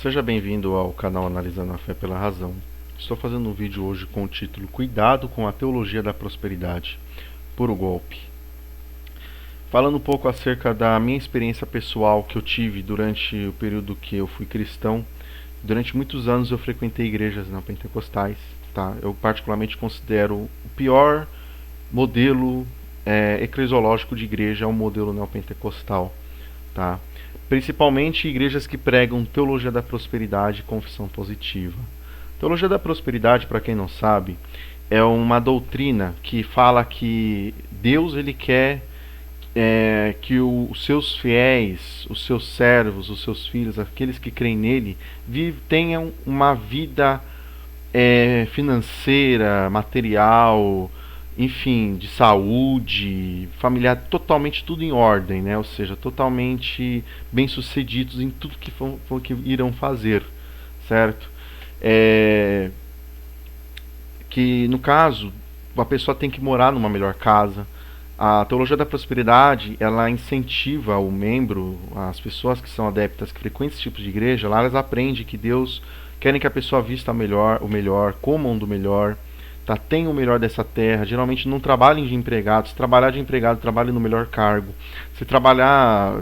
Seja bem-vindo ao canal Analisando a Fé pela Razão. Estou fazendo um vídeo hoje com o título Cuidado com a Teologia da Prosperidade, puro golpe. Falando um pouco acerca da minha experiência pessoal que eu tive durante o período que eu fui cristão. Durante muitos anos eu frequentei igrejas neopentecostais, tá? Eu particularmente considero o pior modelo eclesiológico de igreja é o modelo neopentecostal, tá? Principalmente igrejas que pregam teologia da prosperidade e confissão positiva. Teologia da prosperidade, para quem não sabe, é uma doutrina que fala que Deus ele quer que os seus fiéis, os seus servos, os seus filhos, aqueles que creem nele, tenham uma vida financeira, material, enfim, de saúde, familiar, totalmente tudo em ordem, né? Ou seja, totalmente bem-sucedidos em tudo que irão fazer, certo? Que no caso, a pessoa tem que morar numa melhor casa. A teologia da prosperidade, ela incentiva o membro, as pessoas que são adeptas, que frequentam esse tipo de igreja, lá elas aprendem que Deus querem que a pessoa vista o melhor, comam do melhor, tá? Tenha o melhor dessa terra. Geralmente não trabalhem de empregado. Se trabalhar de empregado, trabalhe no melhor cargo. Se trabalhar,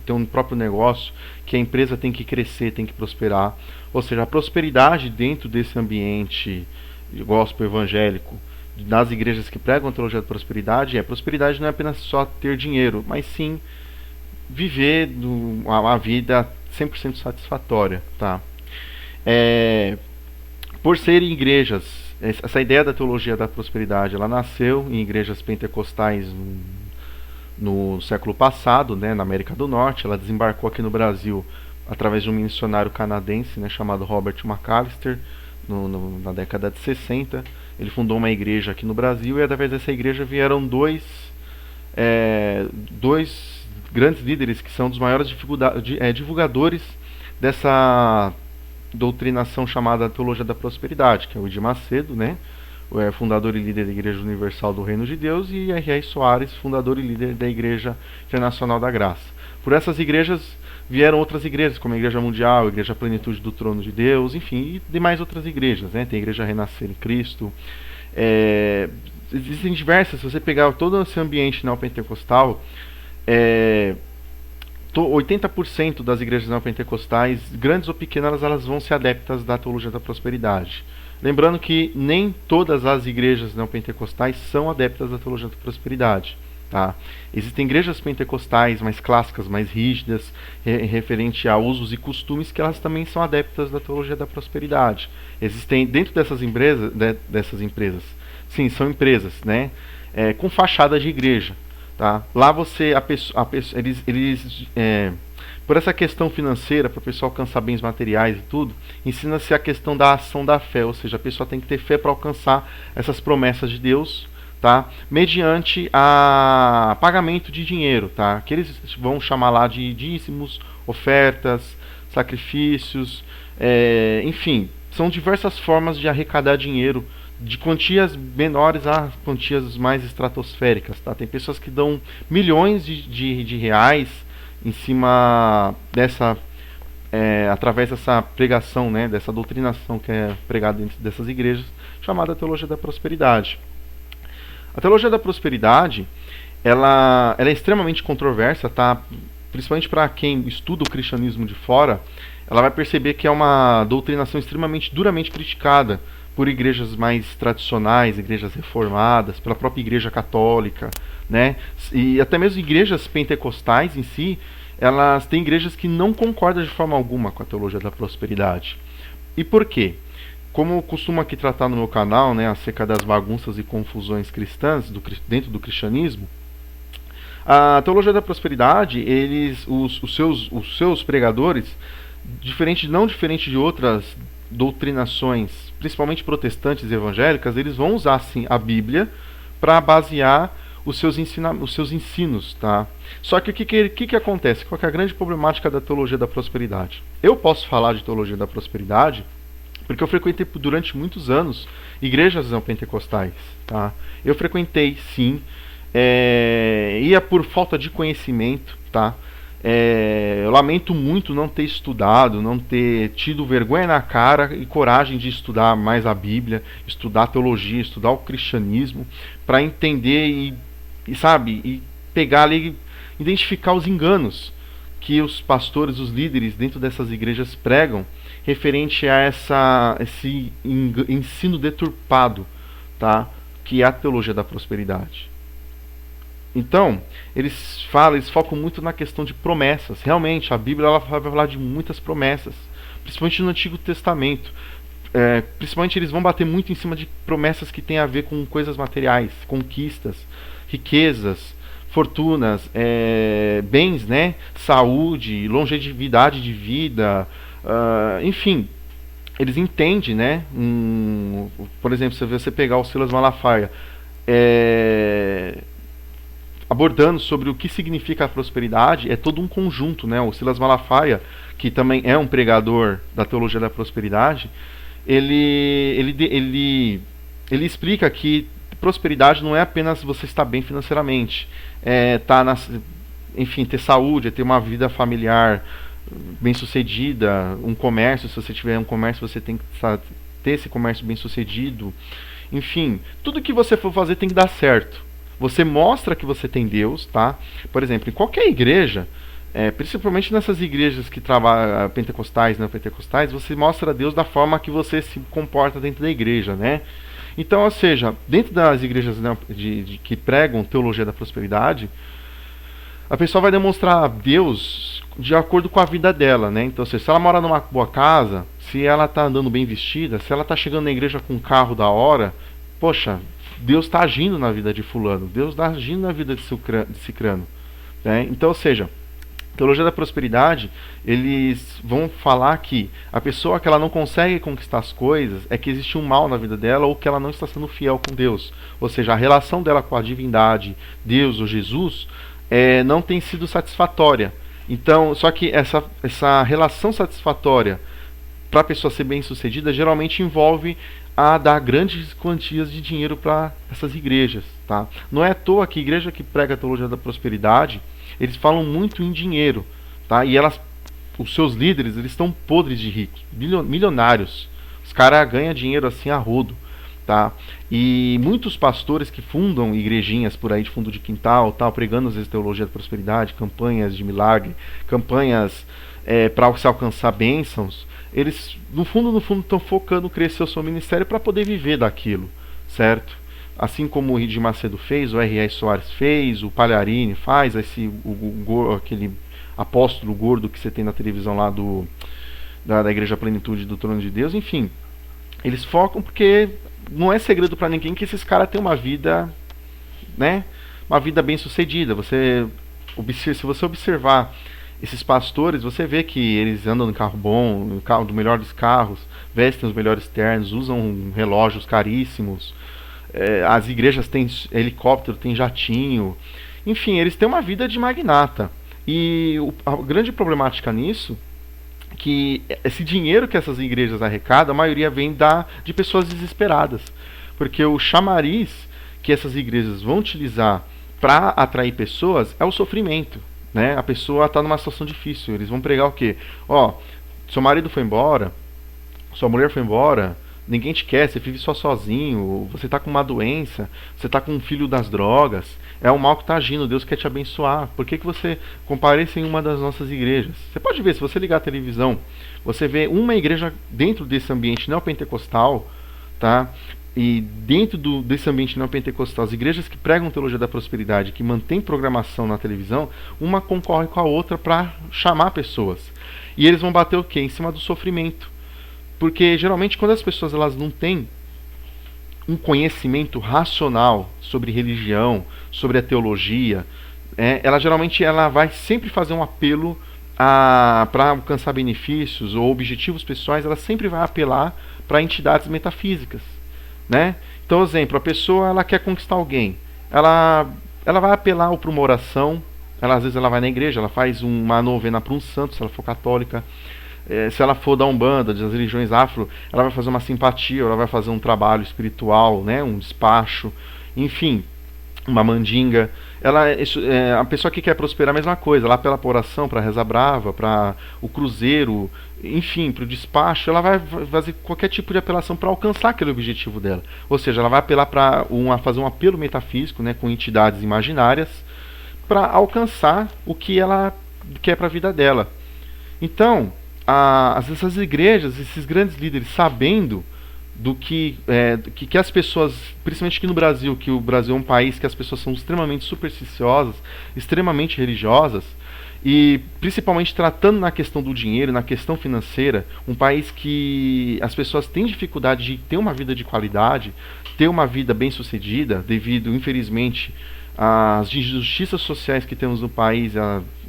ter um próprio negócio, que a empresa tem que crescer, tem que prosperar. Ou seja, a prosperidade dentro desse ambiente gospel evangélico, das igrejas que pregam a teologia da prosperidade, prosperidade não é apenas só ter dinheiro, mas sim viver uma vida 100% satisfatória, tá? Por serem igrejas, essa ideia da teologia da prosperidade, ela nasceu em igrejas pentecostais no século passado, né, na América do Norte. Ela desembarcou aqui no Brasil através de um missionário canadense, né, chamado Robert McAllister, na década de 60. Ele fundou uma igreja aqui no Brasil e através dessa igreja vieram dois grandes líderes que são dos maiores divulgadores dessa doutrinação chamada Teologia da Prosperidade, que é o Edir Macedo, né, fundador e líder da Igreja Universal do Reino de Deus, e R.R. Soares, fundador e líder da Igreja Internacional da Graça. Por essas igrejas vieram outras igrejas, como a Igreja Mundial, a Igreja Plenitude do Trono de Deus, enfim, e demais outras igrejas, né? Tem a Igreja Renascer em Cristo. Existem diversas. Se você pegar todo esse ambiente neopentecostal, 80% das igrejas neopentecostais, grandes ou pequenas, elas vão ser adeptas da teologia da prosperidade. Lembrando que nem todas as igrejas neopentecostais são adeptas da teologia da prosperidade. Tá? Existem igrejas pentecostais mais clássicas, mais rígidas, referente a usos e costumes, que elas também são adeptas da teologia da prosperidade. Existem dentro dessas empresas, sim, são empresas, né, com fachada de igreja. Tá? Lá por essa questão financeira, para o pessoal alcançar bens materiais e tudo, ensina-se a questão da ação da fé, ou seja, a pessoa tem que ter fé para alcançar essas promessas de Deus, tá? Mediante a pagamento de dinheiro, tá? Que eles vão chamar lá de dízimos, ofertas, sacrifícios, enfim, são diversas formas de arrecadar dinheiro, de quantias menores a quantias mais estratosféricas, tá? Tem pessoas que dão milhões de reais em cima dessa através dessa pregação, né, dessa doutrinação que é pregada dentro dessas igrejas, chamada teologia da prosperidade. A teologia da prosperidade, ela é extremamente controversa, tá? Principalmente para quem estuda o cristianismo de fora, ela vai perceber que é uma doutrinação extremamente duramente criticada por igrejas mais tradicionais, igrejas reformadas, pela própria igreja católica, né? E até mesmo igrejas pentecostais em si, elas têm igrejas que não concordam de forma alguma com a teologia da prosperidade. E por quê? Como eu costumo aqui tratar no meu canal, né, acerca das bagunças e confusões cristãs dentro do cristianismo, a teologia da prosperidade, os seus pregadores, não diferente de outras doutrinações, principalmente protestantes e evangélicas, eles vão usar sim a Bíblia para basear os seus ensinos, tá? Só que o que acontece? Qual que é a grande problemática da teologia da prosperidade? Eu posso falar de teologia da prosperidade porque eu frequentei durante muitos anos igrejas não pentecostais, tá? Eu frequentei sim, ia por falta de conhecimento, tá? Eu lamento muito não ter estudado, não ter tido vergonha na cara e coragem de estudar mais a Bíblia, estudar a teologia, estudar o cristianismo, para entender e pegar ali, identificar os enganos que os pastores, os líderes dentro dessas igrejas pregam referente a esse ensino deturpado, tá? Que é a teologia da prosperidade. Então, eles focam muito na questão de promessas. Realmente, a Bíblia ela vai falar de muitas promessas, principalmente no Antigo Testamento. Principalmente eles vão bater muito em cima de promessas que têm a ver com coisas materiais, conquistas, riquezas, fortunas, bens, né? Saúde, longevidade de vida, enfim. Eles entendem, né? Por exemplo, se você pegar o Silas Malafaia, abordando sobre o que significa a prosperidade, é todo um conjunto, né? O Silas Malafaia, que também é um pregador da teologia da prosperidade, ele explica que prosperidade não é apenas você estar bem financeiramente, enfim, ter saúde, ter uma vida familiar bem sucedida, um comércio, se você tiver um comércio, você tem que ter esse comércio bem sucedido, enfim, tudo que você for fazer tem que dar certo. Você mostra que você tem Deus, tá? Por exemplo, em qualquer igreja, principalmente nessas igrejas que trabalham pentecostais, neopentecostais, você mostra a Deus da forma que você se comporta dentro da igreja, né? Então, ou seja, dentro das igrejas que pregam teologia da prosperidade, a pessoa vai demonstrar a Deus de acordo com a vida dela, né? Então, se ela mora numa boa casa, se ela está andando bem vestida, se ela está chegando na igreja com um carro da hora, poxa, Deus está agindo na vida de fulano, Deus está agindo na vida de cicrano, né? Então, ou seja, teologia da prosperidade, eles vão falar que a pessoa que ela não consegue conquistar as coisas é que existe um mal na vida dela ou que ela não está sendo fiel com Deus. Ou seja, a relação dela com a divindade, Deus ou Jesus, não tem sido satisfatória. Então, só que essa relação satisfatória para a pessoa ser bem sucedida geralmente envolve a dar grandes quantias de dinheiro para essas igrejas, tá? Não é à toa que a igreja que prega a teologia da prosperidade, eles falam muito em dinheiro, tá? E os seus líderes, eles estão podres de ricos, milionários. Os caras ganham dinheiro assim a rodo, tá? E muitos pastores que fundam igrejinhas por aí de fundo de quintal, tal, pregando às vezes teologia da prosperidade, campanhas de milagre, campanhas para se alcançar bênçãos, eles no fundo estão focando crescer o seu ministério para poder viver daquilo, certo? Assim como o Ridir Macedo fez, o R.R. Soares fez, o Palharini faz, aquele apóstolo gordo que você tem na televisão lá da Igreja Plenitude do Trono de Deus, enfim. Eles focam porque não é segredo para ninguém que esses caras têm uma vida, né? Uma vida bem sucedida. Se você observar esses pastores, você vê que eles andam no carro bom, no carro do melhor dos carros, vestem os melhores ternos, usam relógios caríssimos. As igrejas têm helicóptero, têm jatinho. Enfim, eles têm uma vida de magnata. E a grande problemática nisso é que esse dinheiro que essas igrejas arrecadam, a maioria vem de pessoas desesperadas. Porque o chamariz que essas igrejas vão utilizar para atrair pessoas é o sofrimento. Né? A pessoa está numa situação difícil. Eles vão pregar o quê? Seu marido foi embora, sua mulher foi embora, ninguém te quer, você vive só sozinho, você está com uma doença, você está com um filho das drogas, é o mal que está agindo, Deus quer te abençoar. Por que você compareça em uma das nossas igrejas? Você pode ver, se você ligar a televisão, você vê uma igreja dentro desse ambiente neopentecostal, tá? E dentro desse ambiente neopentecostal, as igrejas que pregam teologia da prosperidade, que mantêm programação na televisão, uma concorre com a outra para chamar pessoas. E eles vão bater o quê? Em cima do sofrimento. Porque geralmente quando as pessoas elas não têm um conhecimento racional sobre religião, sobre a teologia, ela geralmente vai sempre fazer um apelo para alcançar benefícios ou objetivos pessoais, ela sempre vai apelar para entidades metafísicas. Né? Então, exemplo, a pessoa ela quer conquistar alguém, ela vai apelar para uma oração, às vezes ela vai na igreja, ela faz uma novena para um santo, se ela for católica, se ela for da Umbanda, das religiões afro, ela vai fazer uma simpatia, ela vai fazer um trabalho espiritual, né? Um despacho, enfim, uma mandinga. Ela, a pessoa que quer prosperar, a mesma coisa. Ela apela para oração, para reza brava, para o cruzeiro, enfim, para o despacho. Ela vai fazer qualquer tipo de apelação para alcançar aquele objetivo dela. Ou seja, ela vai apelar para fazer um apelo metafísico, né, com entidades imaginárias, para alcançar o que ela quer para a vida dela. Então, essas igrejas, esses grandes líderes, sabendo do que as pessoas, principalmente aqui no Brasil, que o Brasil é um país que as pessoas são extremamente supersticiosas, extremamente religiosas, e principalmente tratando na questão do dinheiro, na questão financeira, um país que as pessoas têm dificuldade de ter uma vida de qualidade, ter uma vida bem sucedida, devido, infelizmente, às injustiças sociais que temos no país,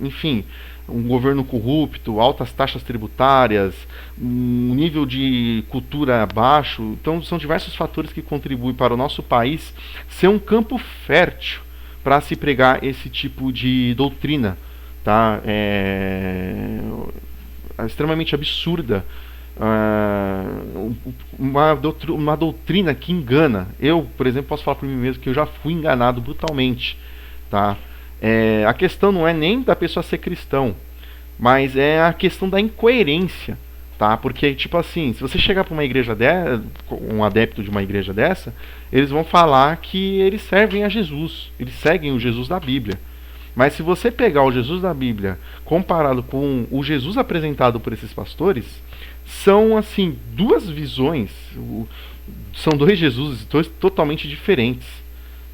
enfim, um governo corrupto, altas taxas tributárias, um nível de cultura baixo. Então são diversos fatores que contribuem para o nosso país ser um campo fértil para se pregar esse tipo de doutrina, tá? É extremamente absurda, uma doutrina que engana. Eu, por exemplo, posso falar por mim mesmo que eu já fui enganado brutalmente, tá? A questão não é nem da pessoa ser cristão, mas é a questão da incoerência, tá? Porque, tipo assim, se você chegar para uma igreja um adepto de uma igreja dessa, eles vão falar que eles servem a Jesus, eles seguem o Jesus da Bíblia. Mas se você pegar o Jesus da Bíblia comparado com o Jesus apresentado por esses pastores, são, assim, duas visões, são dois Jesus totalmente diferentes,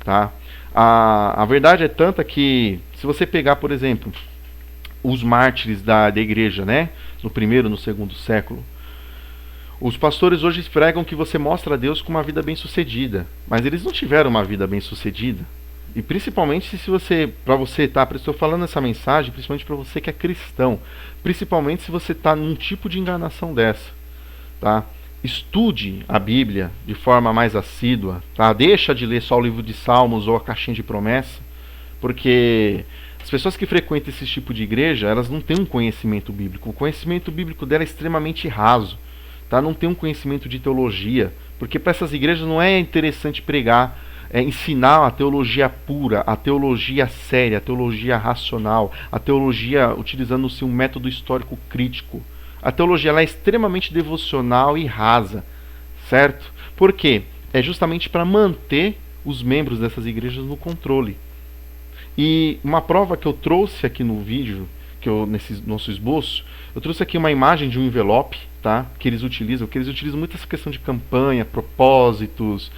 tá? A verdade é tanta que, se você pegar, por exemplo, os mártires da igreja, né, no primeiro e no segundo século, os pastores hoje pregam que você mostra a Deus com uma vida bem sucedida, mas eles não tiveram uma vida bem sucedida. E principalmente se você, para você, tá, estou falando essa mensagem principalmente para você que é cristão, principalmente se você está num tipo de enganação dessa, tá? Estude a Bíblia de forma mais assídua, tá? Deixa de ler só o livro de Salmos ou a caixinha de promessa, porque as pessoas que frequentam esse tipo de igreja, elas não têm um conhecimento bíblico. O conhecimento bíblico dela é extremamente raso, tá? Não tem um conhecimento de teologia, porque para essas igrejas não é interessante pregar, ensinar a teologia pura, a teologia séria, a teologia racional, a teologia utilizando-se um método histórico crítico. A teologia ela é extremamente devocional e rasa, certo? Por quê? É justamente para manter os membros dessas igrejas no controle. E uma prova que eu trouxe aqui no vídeo, nesse nosso esboço, eu trouxe aqui uma imagem de um envelope, tá? Que eles utilizam muito essa questão de campanha, propósitos,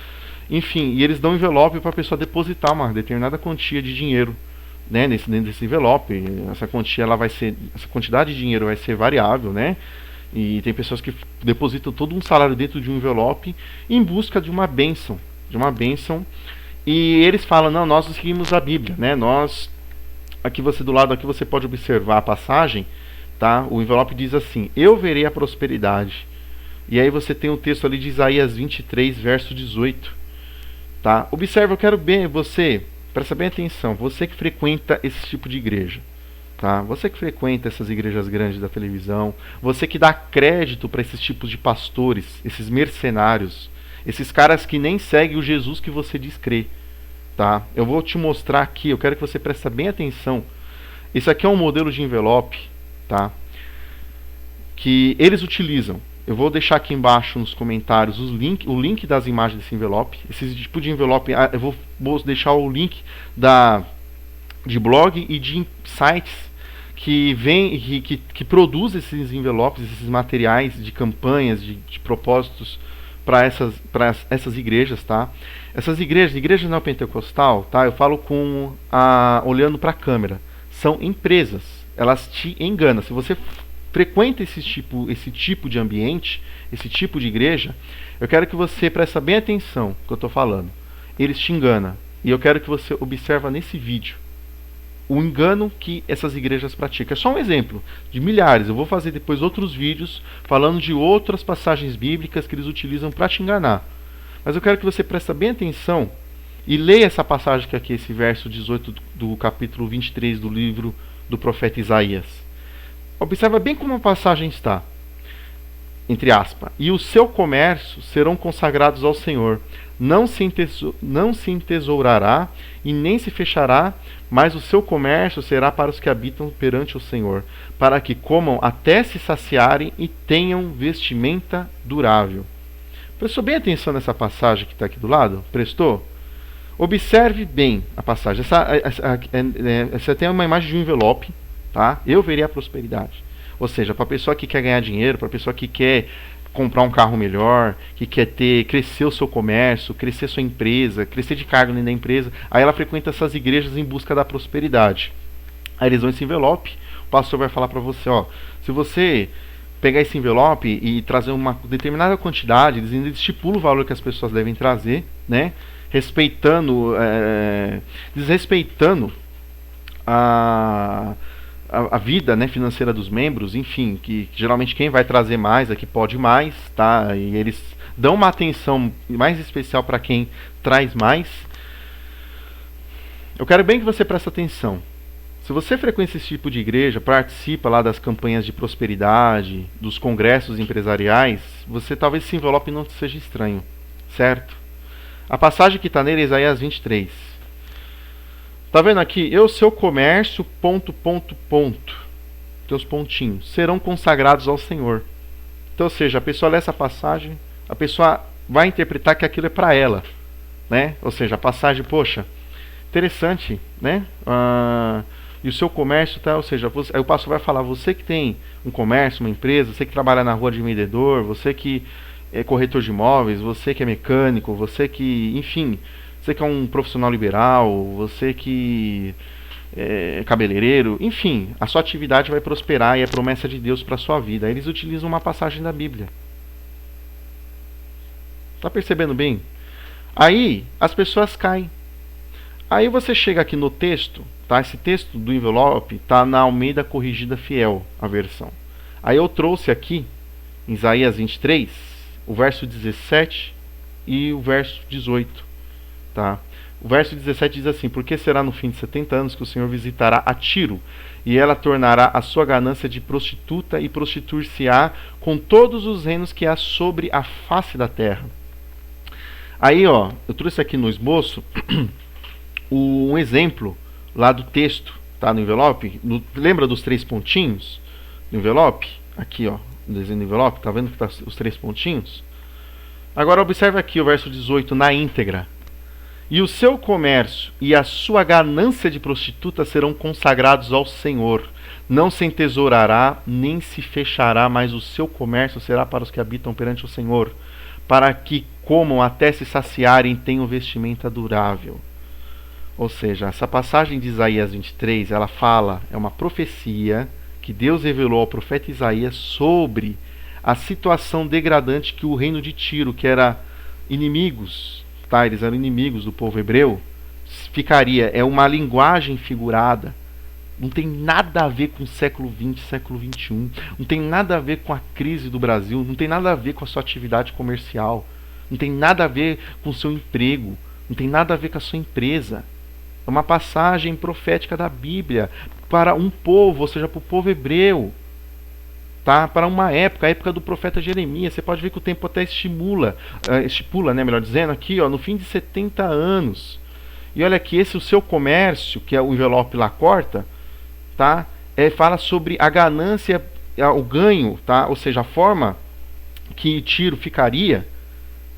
enfim, e eles dão um envelope para a pessoa depositar uma determinada quantia de dinheiro, né, dentro desse envelope. Essa quantidade de dinheiro vai ser variável, né? E tem pessoas que depositam todo um salário dentro de um envelope em busca de uma bênção, E eles falam: não, nós seguimos a Bíblia, né? Aqui do lado aqui você pode observar a passagem, tá? O envelope diz assim: eu verei a prosperidade. E aí você tem o texto ali de Isaías 23, verso 18, tá? Observe, eu quero bem você, presta bem atenção, você que frequenta esse tipo de igreja, tá? Você que frequenta essas igrejas grandes da televisão, você que dá crédito para esses tipos de pastores, esses mercenários, esses caras que nem seguem o Jesus que você diz crer, tá? Eu vou te mostrar aqui, eu quero que você preste bem atenção. Esse aqui é um modelo de envelope, tá? Que eles utilizam. Eu vou deixar aqui embaixo nos comentários o link das imagens desse envelope. Esse tipo de envelope, eu vou deixar o link de blog e de sites que produzem esses envelopes, esses materiais de campanhas, de propósitos para essas igrejas, tá? Essas igrejas neopentecostal, tá? Eu falo olhando para a câmera. São empresas. Elas te enganam. Se você frequenta esse tipo de ambiente, esse tipo de igreja, eu quero que você preste bem atenção no que eu estou falando. Eles te enganam. E eu quero que você observe nesse vídeo o engano que essas igrejas praticam. É só um exemplo de milhares. Eu vou fazer depois outros vídeos falando de outras passagens bíblicas que eles utilizam para te enganar. Mas eu quero que você preste bem atenção e leia essa passagem que aqui, esse verso 18 do capítulo 23 do livro do profeta Isaías. Observa bem como a passagem está. entre aspas, e o seu comércio serão consagrados ao Senhor. Não se entesourará e nem se fechará, mas o seu comércio será para os que habitam perante o Senhor, para que comam até se saciarem e tenham vestimenta durável. Prestou bem atenção nessa passagem que está aqui do lado? Prestou? Observe bem a passagem. Essa tem uma imagem de um envelope, tá? Eu verei a prosperidade. Ou seja, para a pessoa que quer ganhar dinheiro, para a pessoa que quer comprar um carro melhor, que quer crescer o seu comércio, crescer sua empresa, crescer de cargo dentro da empresa, aí ela frequenta essas igrejas em busca da prosperidade. Aí eles dão esse envelope, o pastor vai falar para você, ó, se você pegar esse envelope e trazer uma determinada quantidade, eles estipulam o valor que as pessoas devem trazer, né? Desrespeitando a vida, né, financeira dos membros, enfim, que geralmente quem vai trazer mais é que pode mais, tá? E eles dão uma atenção mais especial para quem traz mais. Eu quero bem que você preste atenção. Se você frequenta esse tipo de igreja, participa lá das campanhas de prosperidade, dos congressos empresariais, talvez esse envelope não seja estranho, certo? A passagem que está nele é Isaías 23. Tá vendo aqui? E o seu comércio, teus pontinhos, serão consagrados ao Senhor. Então, ou seja, a pessoa lê essa passagem, a pessoa vai interpretar que aquilo é para ela, né? Ou seja, a passagem, poxa, interessante, né? E o seu comércio, tá? Ou seja, aí o pastor vai falar, você que tem um comércio, uma empresa, você que trabalha na rua de vendedor, você que é corretor de imóveis, você que é mecânico, você que, enfim, você que é um profissional liberal, você que é cabeleireiro, enfim, a sua atividade vai prosperar e é promessa de Deus para a sua vida. Aí eles utilizam uma passagem da Bíblia. Tá percebendo bem? Aí as pessoas caem. Aí você chega aqui no texto, tá? Esse texto do envelope tá na Almeida Corrigida Fiel, a versão. Aí eu trouxe aqui, em Isaías 23, o verso 17 e o verso 18. Tá? O verso 17 diz assim: porque será no fim de 70 anos que o Senhor visitará a Tiro, e ela tornará a sua ganância de prostituta e prostituir-se-á com todos os reinos que há sobre a face da terra. Aí, ó, eu trouxe aqui no esboço um exemplo lá do texto, tá, no envelope. Lembra dos 3 pontinhos no envelope? Aqui, ó, no desenho do envelope, tá vendo que tá os 3 pontinhos? Agora observe aqui o verso 18 na íntegra. E o seu comércio e a sua ganância de prostituta serão consagrados ao Senhor. Não se entesourará, nem se fechará, mas o seu comércio será para os que habitam perante o Senhor, para que comam até se saciarem e tenham vestimenta durável. Ou seja, essa passagem de Isaías 23, ela fala, é uma profecia que Deus revelou ao profeta Isaías sobre a situação degradante que o reino de Tiro, que era inimigos, tá, eles eram inimigos do povo hebreu, ficaria. É uma linguagem figurada, não tem nada a ver com o século XX, século XXI, não tem nada a ver com a crise do Brasil, não tem nada a ver com a sua atividade comercial, não tem nada a ver com o seu emprego, não tem nada a ver com a sua empresa. É uma passagem profética da Bíblia para um povo, ou seja, para o povo hebreu, tá? Para uma época, a época do profeta Jeremias. Você pode ver que o tempo até estipula, né, melhor dizendo, aqui, ó, no fim de 70 anos. E olha aqui, esse o seu comércio, que é o envelope lá corta, tá? Fala sobre a ganância, o ganho, tá? Ou seja, a forma que Tiro ficaria,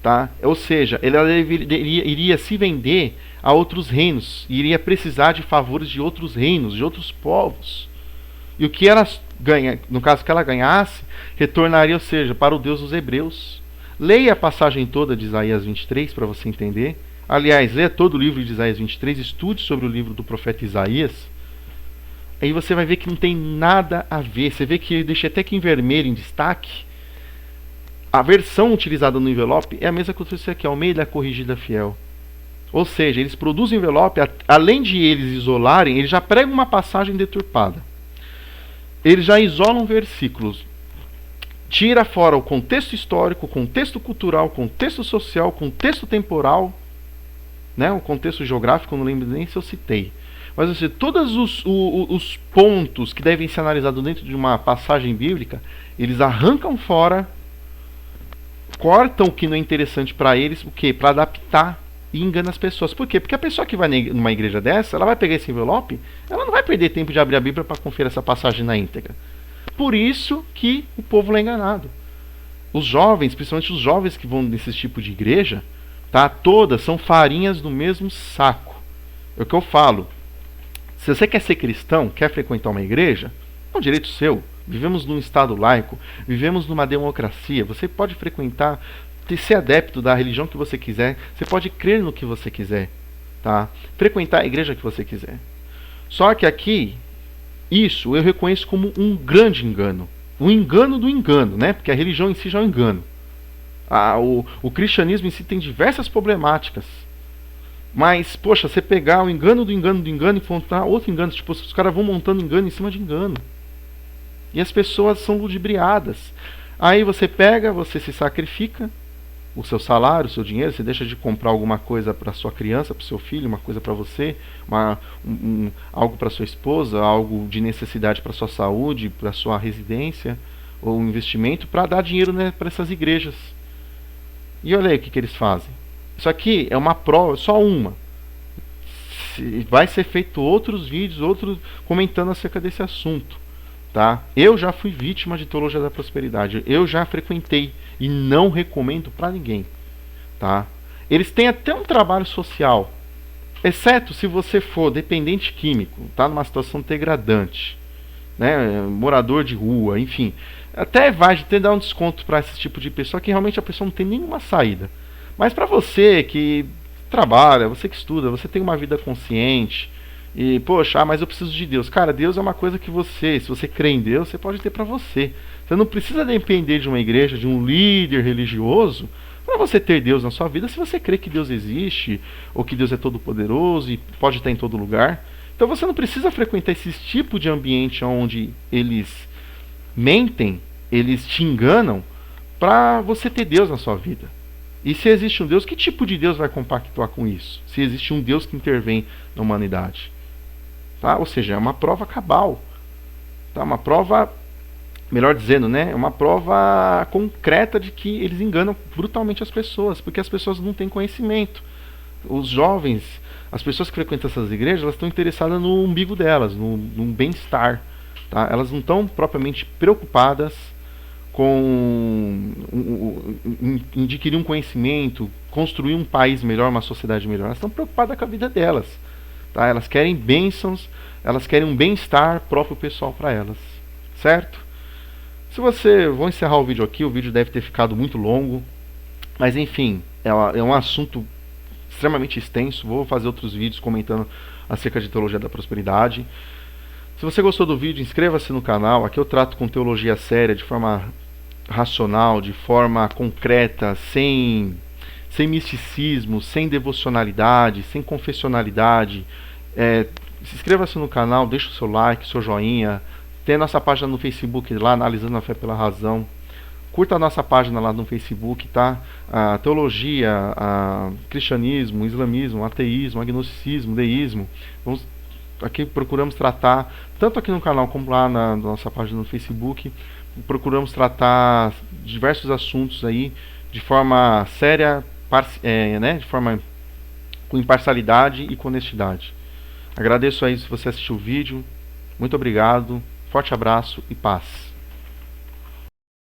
tá? Ou seja, ela iria se vender a outros reinos, iria precisar de favores de outros reinos, de outros povos. E o que ela ganha, no caso que ela ganhasse, retornaria, ou seja, para o Deus dos hebreus. Leia a passagem toda de Isaías 23 para você entender. Aliás, leia todo o livro de Isaías 23, estude sobre o livro do profeta Isaías. Aí você vai ver que não tem nada a ver. Você vê que eu deixei até aqui em vermelho, em destaque. A versão utilizada no envelope é a mesma que eu trouxe aqui, Almeida Corrigida Fiel. Ou seja, eles produzem envelope, além de eles isolarem, eles já pregam uma passagem deturpada. Eles já isolam versículos. Tira fora o contexto histórico, o contexto cultural, o contexto social, o contexto temporal, né? O contexto geográfico, eu não lembro nem se eu citei. Mas assim, todos os pontos que devem ser analisados dentro de uma passagem bíblica, eles arrancam fora cortam o que não é interessante para eles, o quê? Para adaptar e engana as pessoas. Por quê? Porque a pessoa que vai numa igreja dessa, ela vai pegar esse envelope, ela não vai perder tempo de abrir a Bíblia para conferir essa passagem na íntegra. Por isso que o povo é enganado. Os jovens, principalmente os jovens que vão nesse tipo de igreja, tá? Todas são farinhas do mesmo saco. É o que eu falo. Se você quer ser cristão, quer frequentar uma igreja, é um direito seu. Vivemos num estado laico, vivemos numa democracia. Você pode frequentar, ser adepto da religião que você quiser, você pode crer no que você quiser, tá? Frequentar a igreja que você quiser. Só que aqui, isso eu reconheço como um grande engano. O engano do engano, né? Porque a religião em si já é um engano. O cristianismo em si tem diversas problemáticas. Mas, poxa, você pegar o engano do engano do engano e encontrar outro engano, tipo, os caras vão montando engano em cima de engano. E as pessoas são ludibriadas. Aí você pega, você se sacrifica, o seu salário, o seu dinheiro, você deixa de comprar alguma coisa para sua criança, para o seu filho, uma coisa para você, algo para sua esposa, algo de necessidade para sua saúde, para sua residência, ou um investimento, para dar dinheiro, né, para essas igrejas. E olha aí o que eles fazem. Isso aqui é uma prova, só uma. Vai ser feito outros vídeos, outros comentando acerca desse assunto. Tá? Eu já fui vítima de teologia da prosperidade. Eu já frequentei e não recomendo para ninguém. Tá? Eles têm até um trabalho social, exceto se você for dependente químico, tá numa situação degradante, né, morador de rua, enfim. Até vai ter dar um desconto para esse tipo de pessoa que realmente a pessoa não tem nenhuma saída. Mas para você que trabalha, você que estuda, você tem uma vida consciente, e, poxa, mas eu preciso de Deus. Cara, Deus é uma coisa que você, se você crê em Deus, você pode ter para você. Você não precisa depender de uma igreja, de um líder religioso, para você ter Deus na sua vida, se você crê que Deus existe, ou que Deus é todo poderoso e pode estar em todo lugar. Então você não precisa frequentar esse tipo de ambiente onde eles mentem, eles te enganam, para você ter Deus na sua vida. E se existe um Deus, que tipo de Deus vai compactuar com isso? Se existe um Deus que intervém na humanidade. Tá? Ou seja, é uma prova cabal. Tá? Uma prova, melhor dizendo, né? É uma prova concreta de que eles enganam brutalmente as pessoas, porque as pessoas não têm conhecimento. Os jovens, as pessoas que frequentam essas igrejas, elas estão interessadas no umbigo delas, no bem-estar. Tá? Elas não estão propriamente preocupadas com em adquirir um conhecimento, construir um país melhor, uma sociedade melhor. Elas estão preocupadas com a vida delas. Tá? Elas querem bênçãos, elas querem um bem-estar próprio pessoal para elas. Certo? Se você... Vou encerrar o vídeo aqui, o vídeo deve ter ficado muito longo. Mas enfim, é um assunto extremamente extenso. Vou fazer outros vídeos comentando acerca de teologia da prosperidade. Se você gostou do vídeo, inscreva-se no canal. Aqui eu trato com teologia séria, de forma racional, de forma concreta, sem misticismo, sem devocionalidade, sem confessionalidade. Se inscreva-se no canal, deixa o seu like, seu joinha. Tem a nossa página no Facebook lá, Analisando a Fé pela Razão. Curta a nossa página lá no Facebook, tá? A teologia, cristianismo, islamismo, ateísmo, agnosticismo, deísmo. Aqui procuramos tratar, tanto aqui no canal como lá na nossa página no Facebook, procuramos tratar diversos assuntos aí de forma séria, né, de forma com imparcialidade e com honestidade. Agradeço aí se você assistiu o vídeo. Muito obrigado, forte abraço e paz.